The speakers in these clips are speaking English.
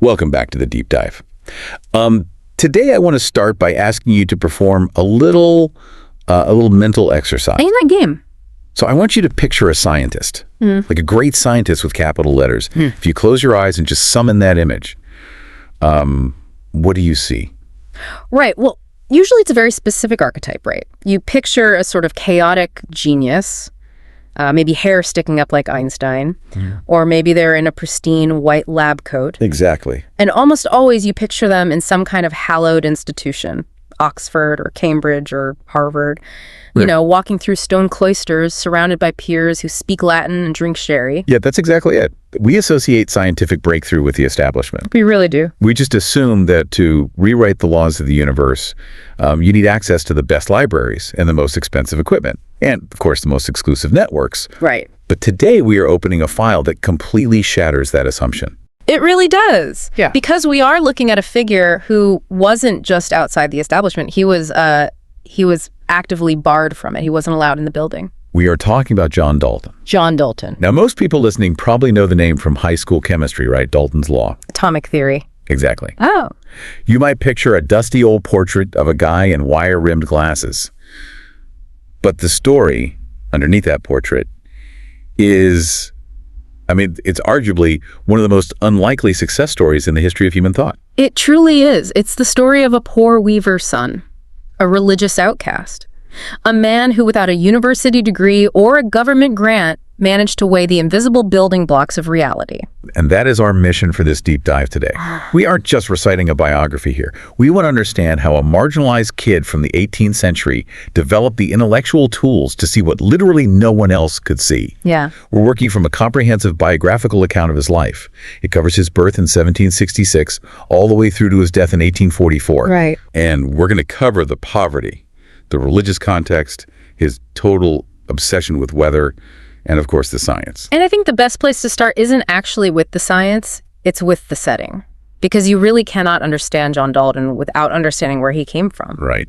Welcome back to the deep dive. Today I want to start by asking you to perform a little mental exercise. I ain't that game. So I want you to picture a scientist, like a great scientist with capital letters. If you close your eyes and just summon that image, what do you see? Right. Well, usually it's a very specific archetype, right? You picture a sort of chaotic genius, maybe hair sticking up like Einstein, or maybe they're in a pristine white lab coat. Exactly. And almost always you picture them in some kind of hallowed institution, Oxford or Cambridge or Harvard, you know, walking through stone cloisters surrounded by peers who speak Latin and drink sherry. Yeah, that's exactly it. We associate scientific breakthrough with the establishment. We really do. We just assume that to rewrite the laws of the universe, you need access to the best libraries and the most expensive equipment, and, of course, the most exclusive networks. Right. But today we are opening a file that completely shatters that assumption. It really does. Yeah. Because we are looking at a figure who wasn't just outside the establishment. He was actively barred from it. He wasn't allowed in the building. We are talking about John Dalton. John Dalton. Now, most people listening probably know the name from high school chemistry, right? Dalton's Law. Atomic theory. Exactly. Oh. You might picture a dusty old portrait of a guy in wire-rimmed glasses. But the story underneath that portrait is, it's arguably one of the most unlikely success stories in the history of human thought. It truly is. It's the story of a poor weaver's son, a religious outcast, a man who without a university degree or a government grant managed to weigh the invisible building blocks of reality. And that is our mission for this deep dive today. We aren't just reciting a biography here. We want to understand how a marginalized kid from the 18th century developed the intellectual tools to see what literally no one else could see. Yeah. We're working from a comprehensive biographical account of his life. It covers his birth in 1766 all the way through to his death in 1844. Right. And we're going to cover the poverty, the religious context, his total obsession with weather, and of course the science. And I think the best place to start isn't actually with the science, it's with the setting. Because you really cannot understand John Dalton without understanding where he came from. Right.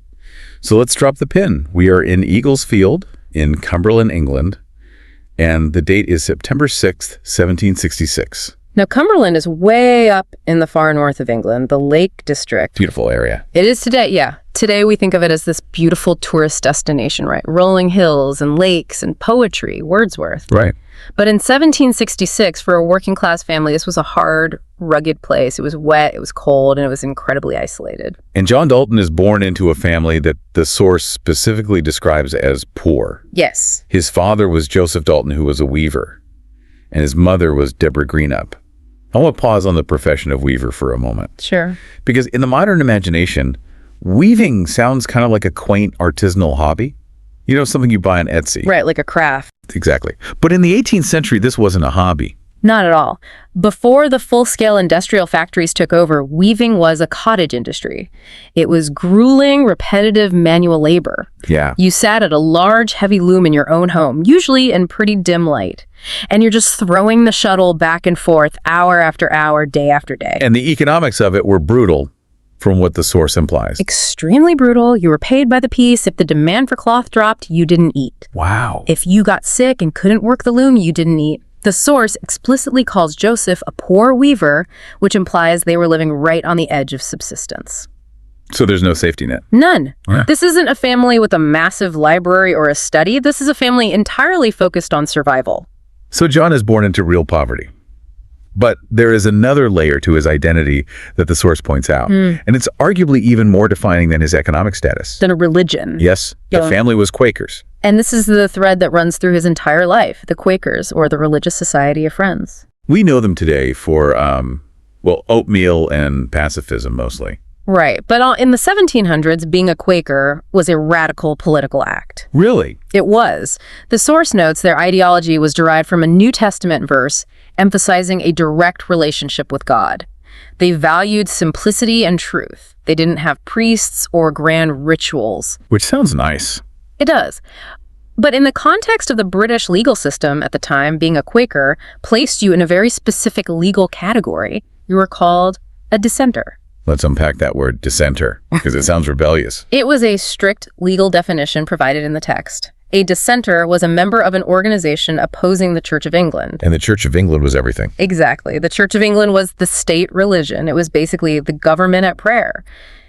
So let's drop the pin. We are in Eagles Field in Cumberland, England, and the date is September 6th, 1766. Now, Cumberland is way up in the far north of England, the Lake District. Beautiful area. It is today, yeah. Today we think of it as this beautiful tourist destination, right? Rolling hills and lakes and poetry, Wordsworth. Right. But in 1766, for a working class family, this was a hard, rugged place. It was wet, it was cold, and it was incredibly isolated. And John Dalton is born into a family that the source specifically describes as poor. Yes. His father was Joseph Dalton, who was a weaver, and his mother was Deborah Greenup. I want to pause on the profession of weaver for a moment. Sure. Because in the modern imagination, weaving sounds kind of like a quaint artisanal hobby. You know, something you buy on Etsy. Right, like a craft. Exactly. But in the 18th century, this wasn't a hobby. Not at all. Before the full-scale industrial factories took over, weaving was a cottage industry. It was grueling, repetitive manual labor. Yeah. You sat at a large, heavy loom in your own home, usually in pretty dim light. And you're just throwing the shuttle back and forth hour after hour, day after day. And the economics of it were brutal, from what the source implies. Extremely brutal. You were paid by the piece. If the demand for cloth dropped, you didn't eat. Wow. If you got sick and couldn't work the loom, you didn't eat. The source explicitly calls Joseph a poor weaver, which implies they were living right on the edge of subsistence. So there's no safety net? None. Yeah. This isn't a family with a massive library or a study. This is a family entirely focused on survival. So John is born into real poverty. But there is another layer to his identity that the source points out. And it's arguably even more defining than his economic status. Than a religion. Yes, the family was Quakers. And this is the thread that runs through his entire life, the Quakers, or the Religious Society of Friends. We know them today for, oatmeal and pacifism mostly. Right, but in the 1700s, being a Quaker was a radical political act. Really? It was. The source notes their ideology was derived from a New Testament verse emphasizing a direct relationship with God. They valued simplicity and truth. They didn't have priests or grand rituals. Which sounds nice. It does. But in the context of the British legal system at the time, being a Quaker placed you in a very specific legal category. You were called a dissenter. Let's unpack that word, dissenter, because it sounds rebellious. It was a strict legal definition provided in the text. A dissenter was a member of an organization opposing the Church of England. And the Church of England was everything. Exactly. The Church of England was the state religion. It was basically the government at prayer.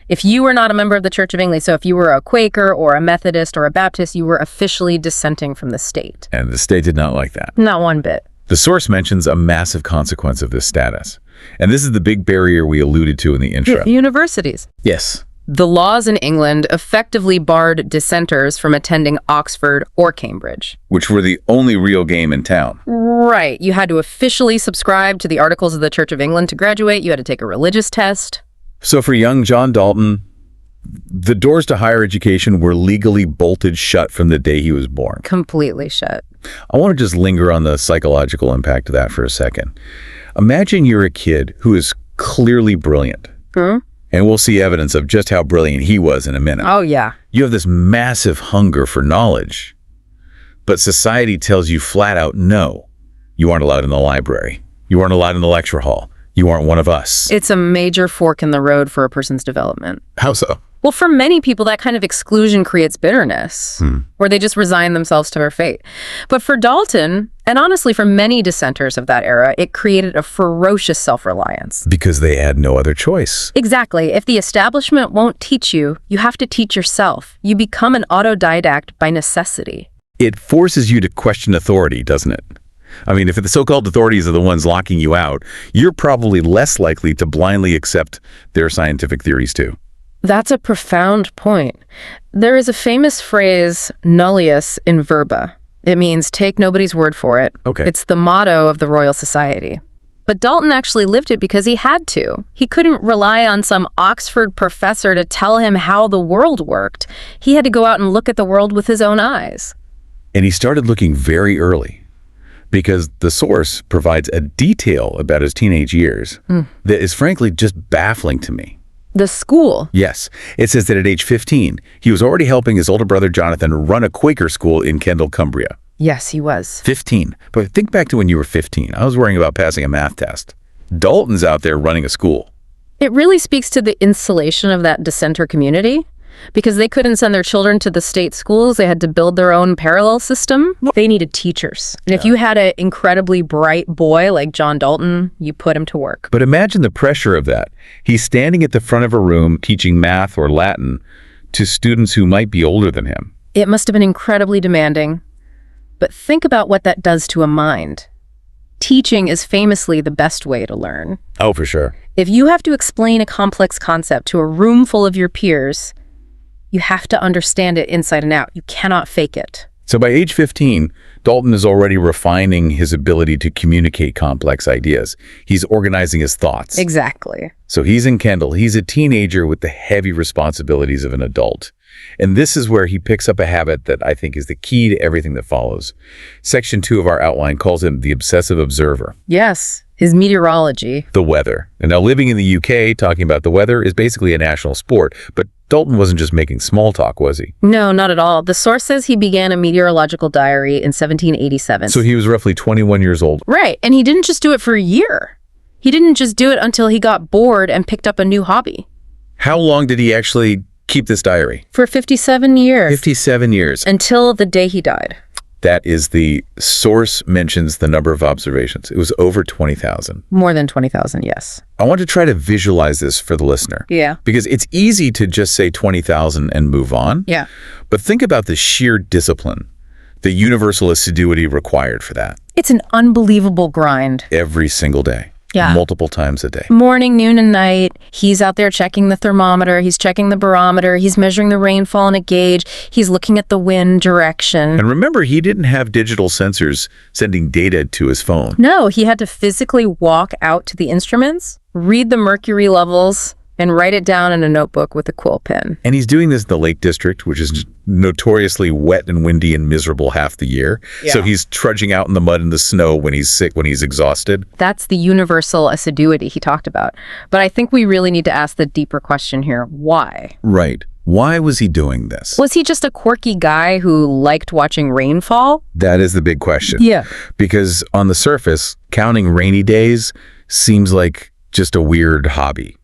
If you were not a member of the Church of England, so if you were a Quaker or a Methodist or a Baptist, you were officially dissenting from the state. And the state did not like that. Not one bit. The source mentions a massive consequence of this status. And this is the big barrier we alluded to in the intro. Universities. Yes. The laws in England effectively barred dissenters from attending Oxford or Cambridge. Which were the only real game in town. Right. You had to officially subscribe to the Articles of the Church of England to graduate. You had to take a religious test. So for young John Dalton, the doors to higher education were legally bolted shut from the day he was born. Completely shut. I want to just linger on the psychological impact of that for a second. Imagine you're a kid who is clearly brilliant. Hmm? And we'll see evidence of just how brilliant he was in a minute. Oh, yeah. You have this massive hunger for knowledge, but society tells you flat out, no, you aren't allowed in the library. You aren't allowed in the lecture hall. You aren't one of us. It's a major fork in the road for a person's development. How so? Well, for many people, that kind of exclusion creates bitterness, or they just resign themselves to their fate. But for Dalton, and honestly for many dissenters of that era, it created a ferocious self-reliance. Because they had no other choice. Exactly. If the establishment won't teach you, you have to teach yourself. You become an autodidact by necessity. It forces you to question authority, doesn't it? I mean, if the so-called authorities are the ones locking you out, you're probably less likely to blindly accept their scientific theories too. That's a profound point. There is a famous phrase, nullius in verba. It means take nobody's word for it. Okay. It's the motto of the Royal Society. But Dalton actually lived it because he had to. He couldn't rely on some Oxford professor to tell him how the world worked. He had to go out and look at the world with his own eyes. And he started looking very early, because the source provides a detail about his teenage years that is frankly just baffling to me. The school. Yes. It says that at age 15, he was already helping his older brother Jonathan run a Quaker school in Kendal, Cumbria. Yes, he was. 15. But think back to when you were 15. I was worrying about passing a math test. Dalton's out there running a school. It really speaks to the insulation of that dissenter community. Because they couldn't send their children to the state schools, they had to build their own parallel system. They needed teachers. And if you had an incredibly bright boy like John Dalton, you put him to work. But imagine the pressure of that. He's standing at the front of a room teaching math or Latin to students who might be older than him. It must have been incredibly demanding. But think about what that does to a mind. Teaching is famously the best way to learn. Oh, for sure. If you have to explain a complex concept to a room full of your peers, you have to understand it inside and out. You cannot fake it. So by age 15, Dalton is already refining his ability to communicate complex ideas. He's organizing his thoughts. Exactly. So he's in Kendal. He's a teenager with the heavy responsibilities of an adult. And this is where he picks up a habit that I think is the key to everything that follows. Section 2 of our outline calls him the obsessive observer. Yes, his meteorology. The weather. And now living in the UK, talking about the weather is basically a national sport. But Dalton wasn't just making small talk, was he? No, not at all. The source says he began a meteorological diary in 1787. So he was roughly 21 years old. Right, and he didn't just do it for a year. He didn't just do it until he got bored and picked up a new hobby. How long did he actually keep this diary? For 57 years. 57 years. Until the day he died. That is the source mentions the number of observations. It was over 20,000. More than 20,000, yes. I want to try to visualize this for the listener. Yeah. Because it's easy to just say 20,000 and move on. Yeah. But think about the sheer discipline, the universal assiduity required for that. It's an unbelievable grind. Every single day. Yeah. Multiple times a day. Morning, noon, and night. He's out there checking the thermometer. He's checking the barometer. He's measuring the rainfall in a gauge. He's looking at the wind direction. And remember, he didn't have digital sensors sending data to his phone. No, he had to physically walk out to the instruments, read the mercury levels, and write it down in a notebook with a quill pen. And he's doing this in the Lake District, which is notoriously wet and windy and miserable half the year. Yeah. So he's trudging out in the mud and the snow when he's sick, when he's exhausted. That's the universal assiduity he talked about. But I think we really need to ask the deeper question here. Why? Right. Why was he doing this? Was he just a quirky guy who liked watching rainfall? That is the big question. Yeah. Because on the surface, counting rainy days seems like just a weird hobby.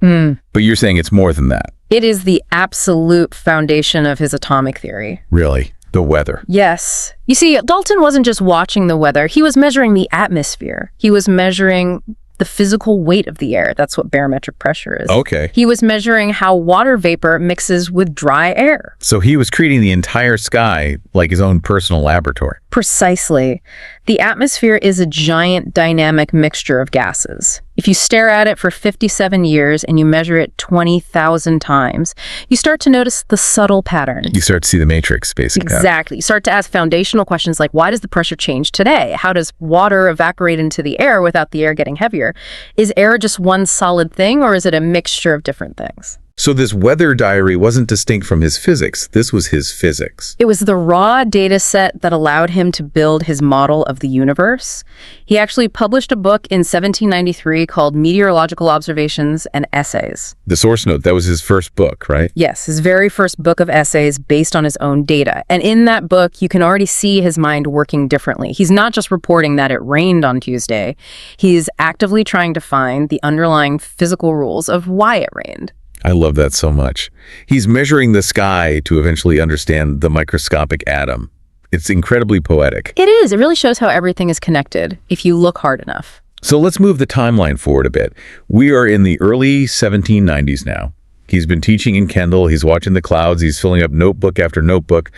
But you're saying it's more than that. It is the absolute foundation of his atomic theory. Really? The weather. Yes. You see, Dalton wasn't just watching the weather. He was measuring the atmosphere. He was measuring the physical weight of the air. That's what barometric pressure is. Okay. He was measuring how water vapor mixes with dry air. So he was treating the entire sky like his own personal laboratory. Precisely. The atmosphere is a giant dynamic mixture of gases. If you stare at it for 57 years and you measure it 20,000 times, you start to notice the subtle patterns. You start to see the matrix, basically. Exactly. You start to ask foundational questions like, why does the pressure change today? How does water evaporate into the air without the air getting heavier? Is air just one solid thing, or is it a mixture of different things? So this weather diary wasn't distinct from his physics. This was his physics. It was the raw data set that allowed him to build his model of the universe. He actually published a book in 1793 called Meteorological Observations and Essays. The source note, that was his first book, right? Yes, his very first book of essays based on his own data. And in that book, you can already see his mind working differently. He's not just reporting that it rained on Tuesday. He's actively trying to find the underlying physical rules of why it rained. I love that so much. He's measuring the sky to eventually understand the microscopic atom. It's incredibly poetic. It is. It really shows how everything is connected if you look hard enough. So let's move the timeline forward a bit. We are in the early 1790s now. He's been teaching in Kendall. He's watching the clouds. He's filling up notebook after notebook.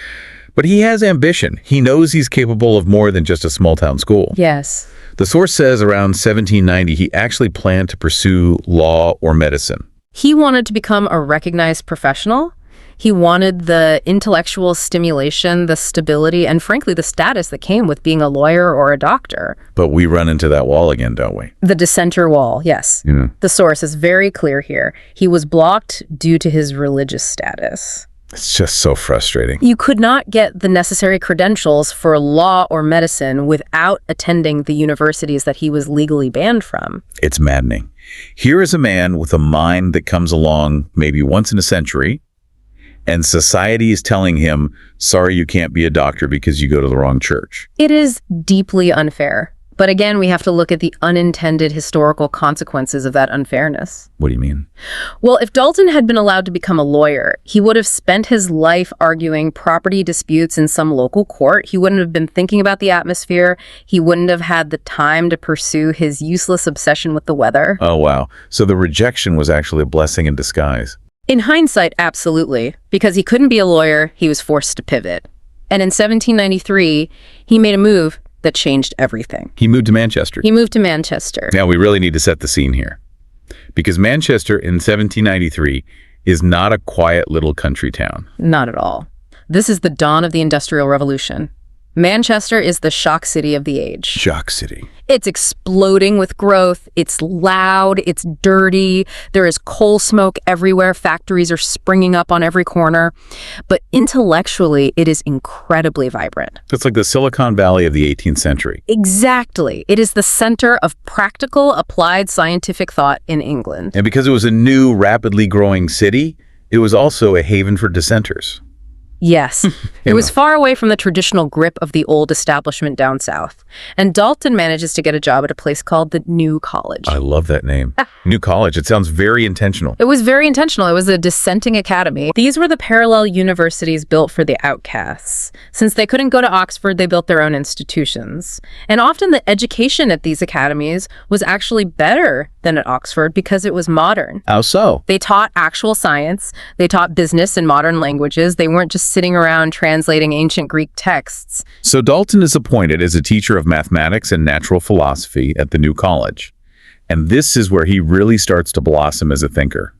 But he has ambition. He knows he's capable of more than just a small-town school. Yes. The source says around 1790, he actually planned to pursue law or medicine. He wanted to become a recognized professional. He wanted the intellectual stimulation, the stability, and frankly, the status that came with being a lawyer or a doctor. But we run into that wall again, don't we? The dissenter wall, yes. Yeah. The source is very clear here. He was blocked due to his religious status. It's just so frustrating. You could not get the necessary credentials for law or medicine without attending the universities that he was legally banned from. It's maddening. Here is a man with a mind that comes along maybe once in a century, and society is telling him, sorry, you can't be a doctor because you go to the wrong church. It is deeply unfair. But again, we have to look at the unintended historical consequences of that unfairness. What do you mean? Well, if Dalton had been allowed to become a lawyer, he would have spent his life arguing property disputes in some local court. He wouldn't have been thinking about the atmosphere. He wouldn't have had the time to pursue his useless obsession with the weather. Oh, wow. So the rejection was actually a blessing in disguise. In hindsight, absolutely. Because he couldn't be a lawyer, he was forced to pivot. And in 1793, he made a move that changed everything. He moved to Manchester. He moved to Manchester. Now, we really need to set the scene here. Because Manchester in 1793 is not a quiet little country town. Not at all. This is the dawn of the Industrial Revolution. Manchester is the shock city of the age. Shock city. It's exploding with growth. It's loud. It's dirty. There is coal smoke everywhere. Factories are springing up on every corner. But intellectually, it is incredibly vibrant. It's like the Silicon Valley of the 18th century. Exactly. It is the center of practical, applied scientific thought in England. And because it was a new, rapidly growing city, it was also a haven for dissenters. Yes. It was far away from the traditional grip of the old establishment down south. And Dalton manages to get a job at a place called the New College. I love that name. New College. It sounds very intentional. It was very intentional. It was a dissenting academy. These were the parallel universities built for the outcasts. Since they couldn't go to Oxford, they built their own institutions. And often the education at these academies was actually better than at Oxford because it was modern. How so? They taught actual science. They taught business and modern languages. They weren't just sitting around translating ancient Greek texts. So Dalton is appointed as a teacher of mathematics and natural philosophy at the New College. And this is where he really starts to blossom as a thinker.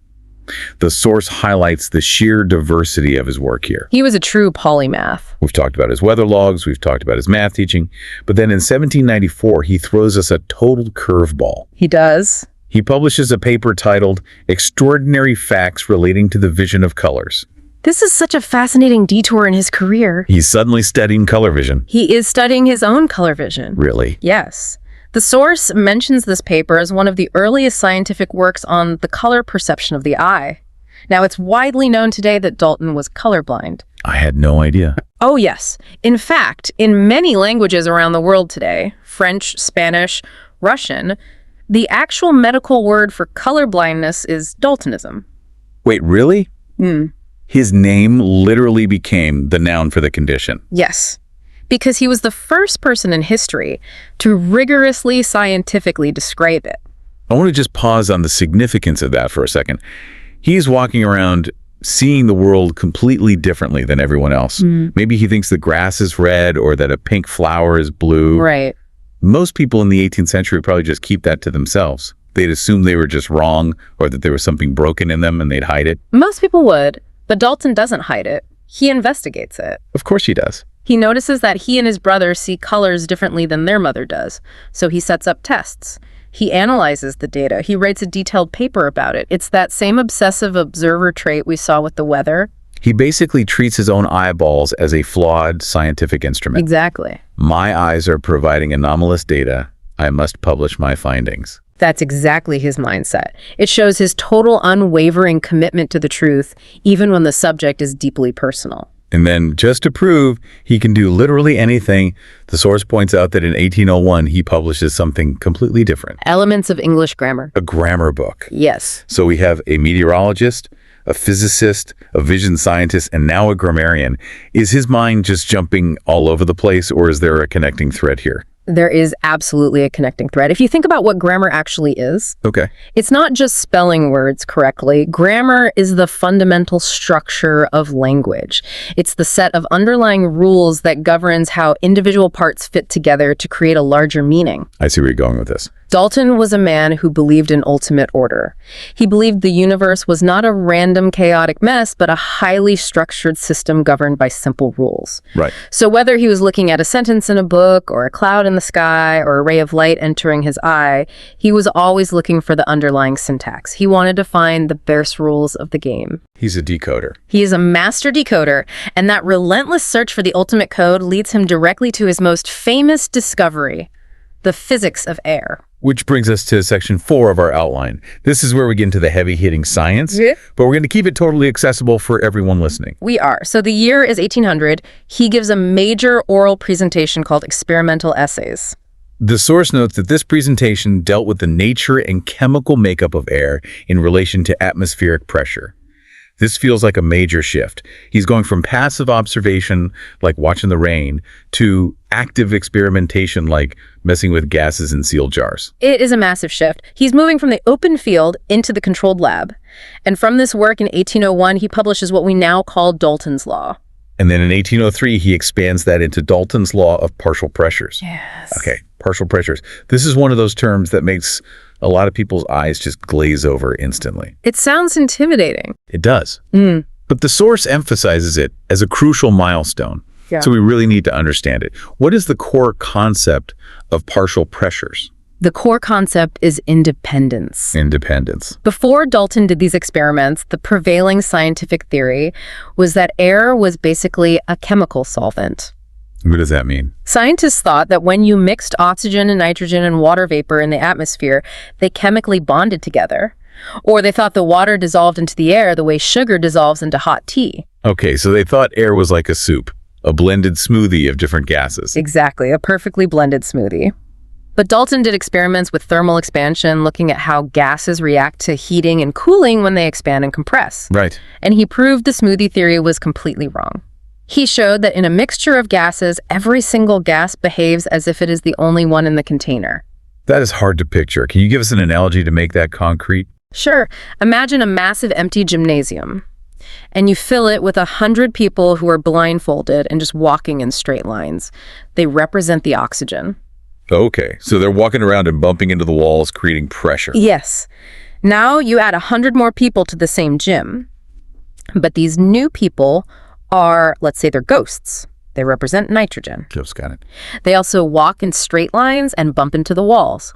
The source highlights the sheer diversity of his work here. He was a true polymath. We've talked about his weather logs, we've talked about his math teaching, but then in 1794, he throws us a total curveball. He does. He publishes a paper titled Extraordinary Facts Relating to the Vision of Colors. This is such a fascinating detour in his career. He's suddenly studying color vision. He is studying his own color vision. Really? Yes. The source mentions this paper as one of the earliest scientific works on the color perception of the eye. Now, it's widely known today that Dalton was colorblind. I had no idea. Oh, yes. In fact, in many languages around the world today, French, Spanish, Russian, the actual medical word for colorblindness is Daltonism. Wait, really? His name literally became the noun for the condition. Yes, because he was the first person in history to rigorously scientifically describe it. I want to just pause on the significance of that for a second. He's walking around seeing the world completely differently than everyone else. Maybe he thinks the grass is red or that a pink flower is blue. Right. Most people in the 18th century would probably just keep that to themselves. They'd assume they were just wrong or that there was something broken in them and they'd hide it. Most people would, but Dalton doesn't hide it. He investigates it. Of course he does. He notices that he and his brother see colors differently than their mother does, so he sets up tests. He analyzes the data. He writes a detailed paper about it. It's that same obsessive observer trait we saw with the weather. He basically treats his own eyeballs as a flawed scientific instrument. Exactly. My eyes are providing anomalous data. I must publish my findings. That's exactly his mindset. It shows his total unwavering commitment to the truth, even when the subject is deeply personal. And then, just to prove he can do literally anything, the source points out that in 1801, he publishes something completely different. Elements of English grammar. A grammar book. Yes. So we have a meteorologist, a physicist, a vision scientist, and now a grammarian. Is his mind just jumping all over the place, or is there a connecting thread here? There is absolutely a connecting thread. If you think about what grammar actually is, Okay. it's not just spelling words correctly. Grammar is the fundamental structure of language. It's the set of underlying rules that governs how individual parts fit together to create a larger meaning. I see where you're going with this. Dalton was a man who believed in ultimate order. He believed the universe was not a random, chaotic mess, but a highly structured system governed by simple rules. Right. So whether he was looking at a sentence in a book or a cloud in the sky or a ray of light entering his eye, he was always looking for the underlying syntax. He wanted to find the base rules of the game. He's a decoder. He is a master decoder, and that relentless search for the ultimate code leads him directly to his most famous discovery, the physics of air. Which brings us to section 4 of our outline. This is where we get into the heavy-hitting science, Yeah. but we're going to keep it totally accessible for everyone listening. We are. So the year is 1800. He gives a major oral presentation called Experimental Essays. The source notes that this presentation dealt with the nature and chemical makeup of air in relation to atmospheric pressure. This feels like a major shift. He's going from passive observation, like watching the rain, to active experimentation, like messing with gases in sealed jars. It is a massive shift. He's moving from the open field into the controlled lab. And from this work in 1801, he publishes what we now call Dalton's Law. And then in 1803, he expands that into Dalton's law of partial pressures. Yes. Okay, partial pressures. This is one of those terms that makes a lot of people's eyes just glaze over instantly. It sounds intimidating. It does. But the source emphasizes it as a crucial milestone. Yeah. So we really need to understand it. What is the core concept of partial pressures? The core concept is independence. Independence. Before Dalton did these experiments, the prevailing scientific theory was that air was basically a chemical solvent. What does that mean? Scientists thought that when you mixed oxygen and nitrogen and water vapor in the atmosphere, they chemically bonded together. Or they thought the water dissolved into the air the way sugar dissolves into hot tea. Okay, so they thought air was like a soup, a blended smoothie of different gases. Exactly, a perfectly blended smoothie. But Dalton did experiments with thermal expansion, looking at how gases react to heating and cooling when they expand and compress. Right. And he proved the smoothie theory was completely wrong. He showed that in a mixture of gases, every single gas behaves as if it is the only one in the container. That is hard to picture. Can you give us an analogy to make that concrete? Sure. Imagine a massive empty gymnasium, and you fill it with 100 people who are blindfolded and just walking in straight lines. They represent the oxygen. Okay, so they're walking around and bumping into the walls, creating pressure. Yes. Now you add 100 more people to the same gym, but these new people are, let's say they're ghosts. They represent nitrogen. Just got it. They also walk in straight lines and bump into the walls.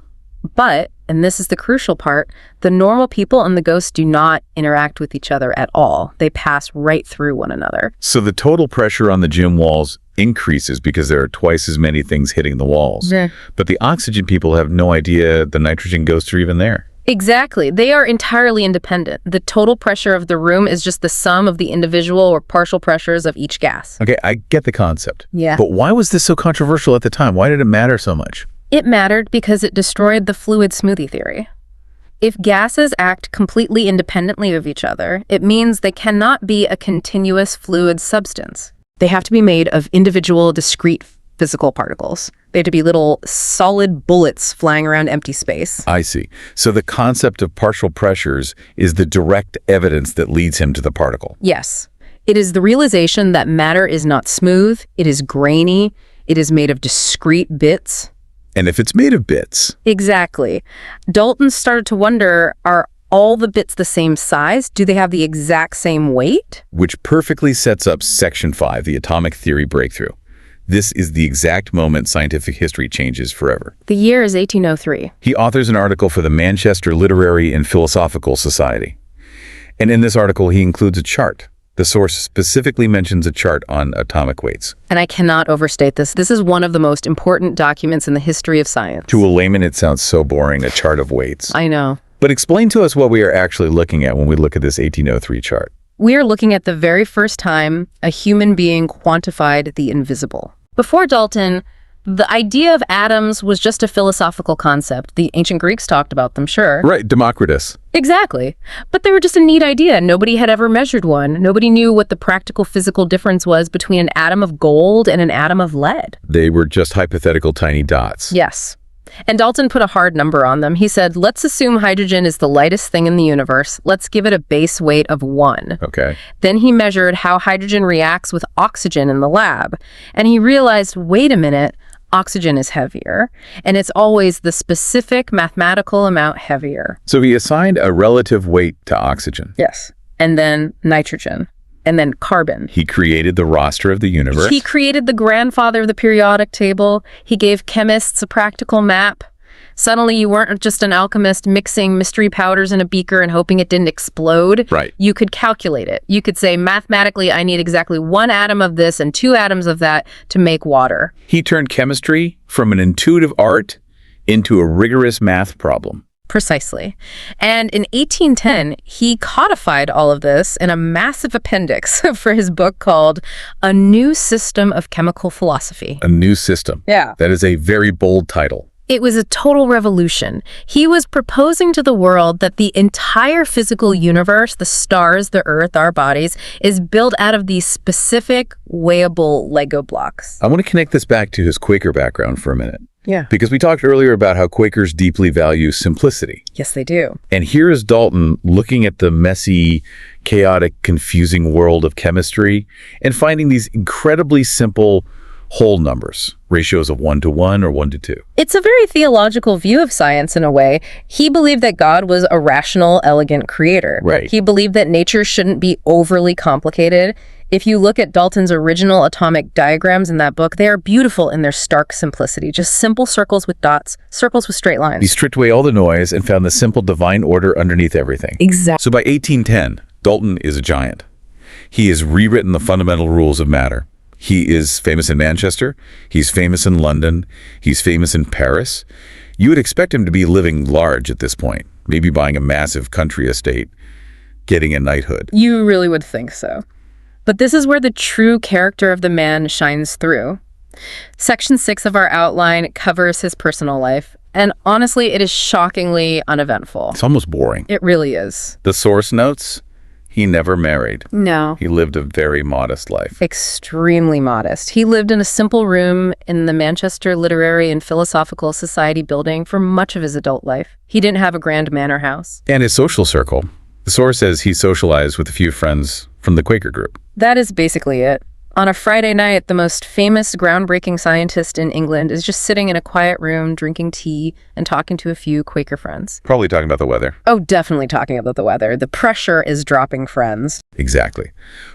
But, and this is the crucial part, the normal people and the ghosts do not interact with each other at all. They pass right through one another. So the total pressure on the gym walls increases because there are twice as many things hitting the walls. Yeah. But the oxygen people have no idea the nitrogen ghosts are even there. Exactly. They are entirely independent. The total pressure of the room is just the sum of the individual or partial pressures of each gas. Okay, I get the concept. Yeah. But why was this so controversial at the time? Why did it matter so much? It mattered because it destroyed the fluid smoothie theory. If gases act completely independently of each other, it means they cannot be a continuous fluid substance. They have to be made of individual, discrete physical particles. They have to be little solid bullets flying around empty space. I see. So the concept of partial pressures is the direct evidence that leads him to the particle. Yes. It is the realization that matter is not smooth, it is grainy, it is made of discrete bits. And if it's made of bits... Exactly. Dalton started to wonder, are all the bits the same size? Do they have the exact same weight? Which perfectly sets up Section 5, the atomic theory breakthrough. This is the exact moment scientific history changes forever. The year is 1803. He authors an article for the Manchester Literary and Philosophical Society. And in this article, he includes a chart. The source specifically mentions a chart on atomic weights. And I cannot overstate this. This is one of the most important documents in the history of science. To a layman, it sounds so boring, a chart of weights. I know. But explain to us what we are actually looking at when we look at this 1803 chart. We are looking at the very first time a human being quantified the invisible. Before Dalton, the idea of atoms was just a philosophical concept. The ancient Greeks talked about them, sure. Right, Democritus. Exactly. But they were just a neat idea. Nobody had ever measured one. Nobody knew what the practical physical difference was between an atom of gold and an atom of lead. They were just hypothetical tiny dots. Yes. And Dalton put a hard number on them. He said, let's assume hydrogen is the lightest thing in the universe. Let's give it a base weight of 1. Okay. Then he measured how hydrogen reacts with oxygen in the lab. And he realized, wait a minute, oxygen is heavier. And it's always the specific mathematical amount heavier. So he assigned a relative weight to oxygen. Yes. And then nitrogen. And then carbon. He created the roster of the universe. He created the grandfather of the periodic table. He gave chemists a practical map. Suddenly, you weren't just an alchemist mixing mystery powders in a beaker and hoping it didn't explode. Right. You could calculate it. You could say, mathematically, I need exactly 1 atom of this and 2 atoms of that to make water. He turned chemistry from an intuitive art into a rigorous math problem. Precisely. And in 1810, he codified all of this in a massive appendix for his book called A New System of Chemical Philosophy. A new system. Yeah. That is a very bold title. It was a total revolution. He was proposing to the world that the entire physical universe, the stars, the earth, our bodies, is built out of these specific, weighable Lego blocks. I want to connect this back to his Quaker background for a minute. Yeah. Because we talked earlier about how Quakers deeply value simplicity. Yes, they do. And here is Dalton looking at the messy, chaotic, confusing world of chemistry and finding these incredibly simple whole numbers, ratios of 1 to 1 or 1 to 2. It's a very theological view of science in a way. He believed that God was a rational, elegant creator. Right. He believed that nature shouldn't be overly complicated. If you look at Dalton's original atomic diagrams in that book, they are beautiful in their stark simplicity. Just simple circles with dots, circles with straight lines. He stripped away all the noise and found the simple divine order underneath everything. Exactly. So by 1810, Dalton is a giant. He has rewritten the fundamental rules of matter. He is famous in Manchester. He's famous in London. He's famous in Paris. You would expect him to be living large at this point, maybe buying a massive country estate, getting a knighthood. You really would think so. But this is where the true character of the man shines through. Section 6 of our outline covers his personal life, and honestly, it is shockingly uneventful. It's almost boring. It really is. The source notes, he never married. No. He lived a very modest life. Extremely modest. He lived in a simple room in the Manchester Literary and Philosophical Society building for much of his adult life. He didn't have a grand manor house. And his social circle. The source says he socialized with a few friends from the Quaker group. That is basically it. On a Friday night, the most famous groundbreaking scientist in England is just sitting in a quiet room, drinking tea, and talking to a few Quaker friends. Probably talking about the weather. Oh, definitely talking about the weather. The pressure is dropping, friends. Exactly.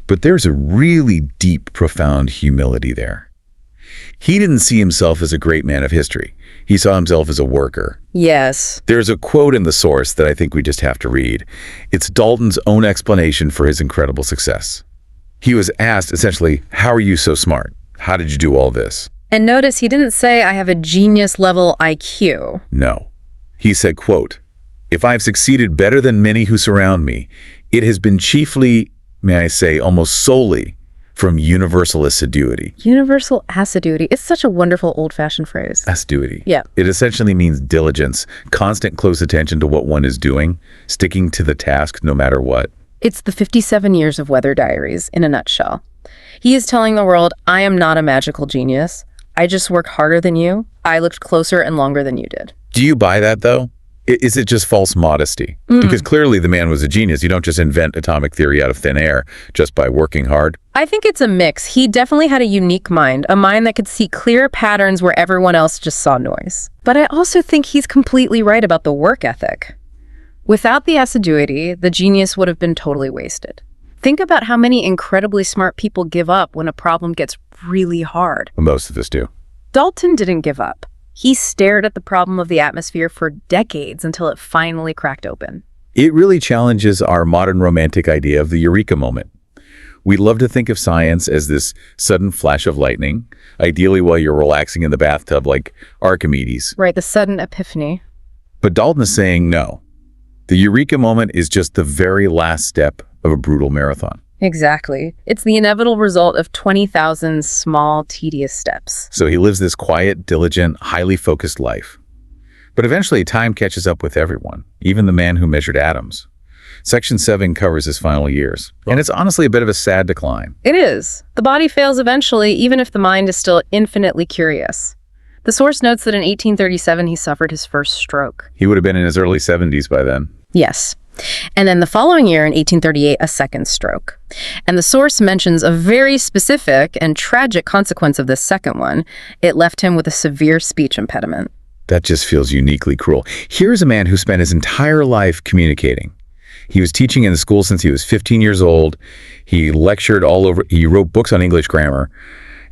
But there's a really deep, profound humility there. He didn't see himself as a great man of history. He saw himself as a worker. Yes. There's a quote in the source that I think we just have to read. It's Dalton's own explanation for his incredible success. He was asked, essentially, how are you so smart? How did you do all this? And notice he didn't say, I have a genius-level IQ. No. He said, quote, if I've succeeded better than many who surround me, it has been chiefly, may I say, almost solely, from universal assiduity. Universal assiduity. It's such a wonderful old-fashioned phrase. Assiduity. Yeah. It essentially means diligence, constant close attention to what one is doing, sticking to the task no matter what. It's the 57 years of Weather Diaries in a nutshell. He is telling the world, I am not a magical genius. I just work harder than you. I looked closer and longer than you did. Do you buy that, though? Is it just false modesty? Because clearly the man was a genius. You don't just invent atomic theory out of thin air just by working hard. I think it's a mix. He definitely had a unique mind, a mind that could see clear patterns where everyone else just saw noise. But I also think he's completely right about the work ethic. Without the assiduity, the genius would have been totally wasted. Think about how many incredibly smart people give up when a problem gets really hard. Most of us do. Dalton didn't give up. He stared at the problem of the atmosphere for decades until it finally cracked open. It really challenges our modern romantic idea of the eureka moment. We love to think of science as this sudden flash of lightning, ideally while you're relaxing in the bathtub like Archimedes. Right, the sudden epiphany. But Dalton is saying no. The eureka moment is just the very last step of a brutal marathon. Exactly. It's the inevitable result of 20,000 small, tedious steps. So he lives this quiet, diligent, highly focused life. But eventually time catches up with everyone, even the man who measured atoms. Section 7 covers his final years, and it's honestly a bit of a sad decline. It is. The body fails eventually, even if the mind is still infinitely curious. The source notes that in 1837 he suffered his first stroke. He would have been in his early 70s by then. Yes. And then the following year, in 1838, a second stroke. And the source mentions a very specific and tragic consequence of this second one. It left him with a severe speech impediment. That just feels uniquely cruel. Here's a man who spent his entire life communicating. He was teaching in the school since he was 15 years old. He lectured all over. He wrote books on English grammar.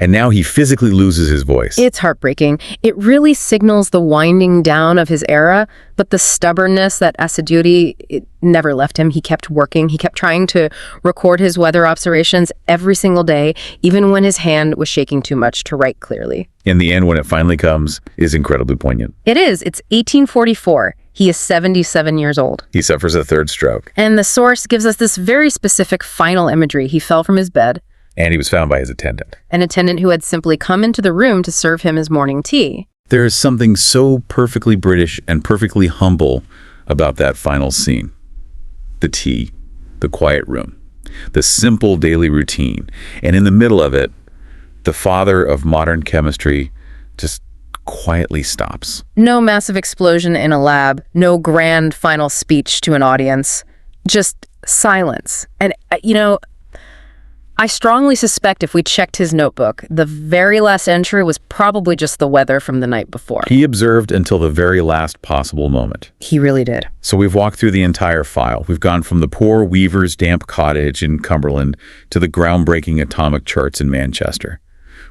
And now he physically loses his voice. It's heartbreaking. It really signals the winding down of his era, but the stubbornness, that assiduity, it never left him. He kept working. He kept trying to record his weather observations every single day, even when his hand was shaking too much to write clearly. In the end, when it finally comes, is incredibly poignant. It is. It's 1844. He is 77 years old. He suffers a third stroke. And the source gives us this very specific final imagery. He fell from his bed. And he was found by his attendant. An attendant who had simply come into the room to serve him his morning tea. There is something so perfectly British and perfectly humble about that final scene. The tea, the quiet room, the simple daily routine. And in the middle of it, the father of modern chemistry just quietly stops. No massive explosion in a lab, no grand final speech to an audience, just silence. And, I strongly suspect if we checked his notebook, the very last entry was probably just the weather from the night before. He observed until the very last possible moment. He really did. So we've walked through the entire file. We've gone from the poor weaver's damp cottage in Cumberland to the groundbreaking atomic charts in Manchester.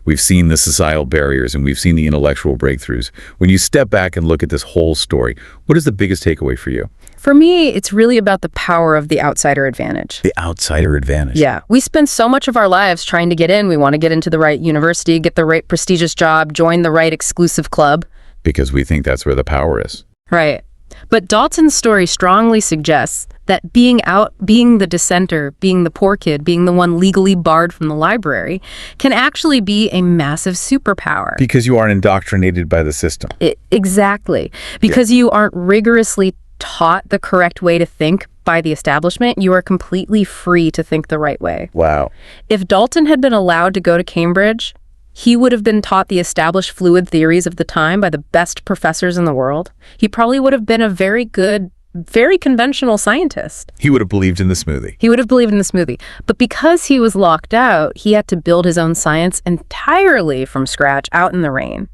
We've seen the societal barriers and we've seen the intellectual breakthroughs. When you step back and look at this whole story, what is the biggest takeaway for you? For me, it's really about the power of the outsider advantage. The outsider advantage. Yeah. We spend so much of our lives trying to get in. We want to get into the right university, get the right prestigious job, join the right exclusive club. Because we think that's where the power is. Right. But Dalton's story strongly suggests that being the dissenter, being the poor kid, being the one legally barred from the library, can actually be a massive superpower. Because you aren't indoctrinated by the system. Exactly. Because you aren't rigorously taught the correct way to think by the establishment, you are completely free to think the right way. Wow. If Dalton had been allowed to go to Cambridge, he would have been taught the established fluid theories of the time by the best professors in the world. He probably would have been a very good, very conventional scientist. He would have believed in the smoothie. He would have believed in the smoothie. But because he was locked out, he had to build his own science entirely from scratch out in the rain.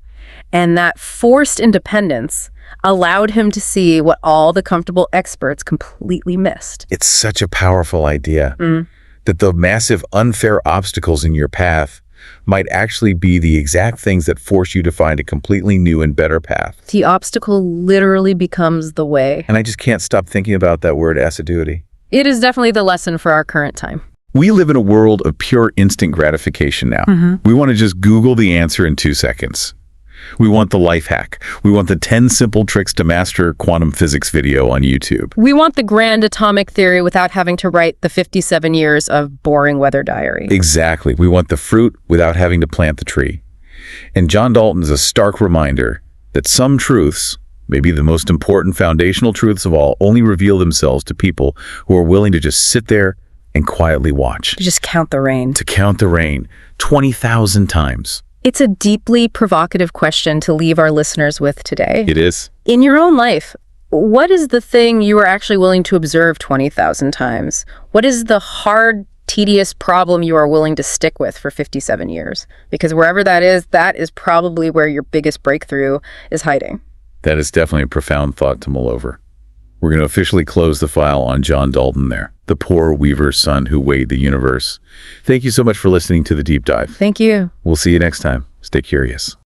And that forced independence allowed him to see what all the comfortable experts completely missed. It's such a powerful idea that the massive unfair obstacles in your path might actually be the exact things that force you to find a completely new and better path. The obstacle literally becomes the way. And I just can't stop thinking about that word assiduity. It is definitely the lesson for our current time. We live in a world of pure instant gratification now. We want to just Google the answer in 2 seconds. We want the life hack. We want the 10 simple tricks to master quantum physics video on YouTube. We want the grand atomic theory without having to write the 57 years of boring weather diary. Exactly. We want the fruit without having to plant the tree. And John Dalton is a stark reminder that some truths, maybe the most important foundational truths of all, only reveal themselves to people who are willing to just sit there and quietly watch. To just count the rain. To count the rain 20,000 times. It's a deeply provocative question to leave our listeners with today. It is. In your own life, what is the thing you are actually willing to observe 20,000 times? What is the hard, tedious problem you are willing to stick with for 57 years? Because wherever that is probably where your biggest breakthrough is hiding. That is definitely a profound thought to mull over. We're going to officially close the file on John Dalton there, the poor weaver's son who weighed the universe. Thank you so much for listening to The Deep Dive. Thank you. We'll see you next time. Stay curious.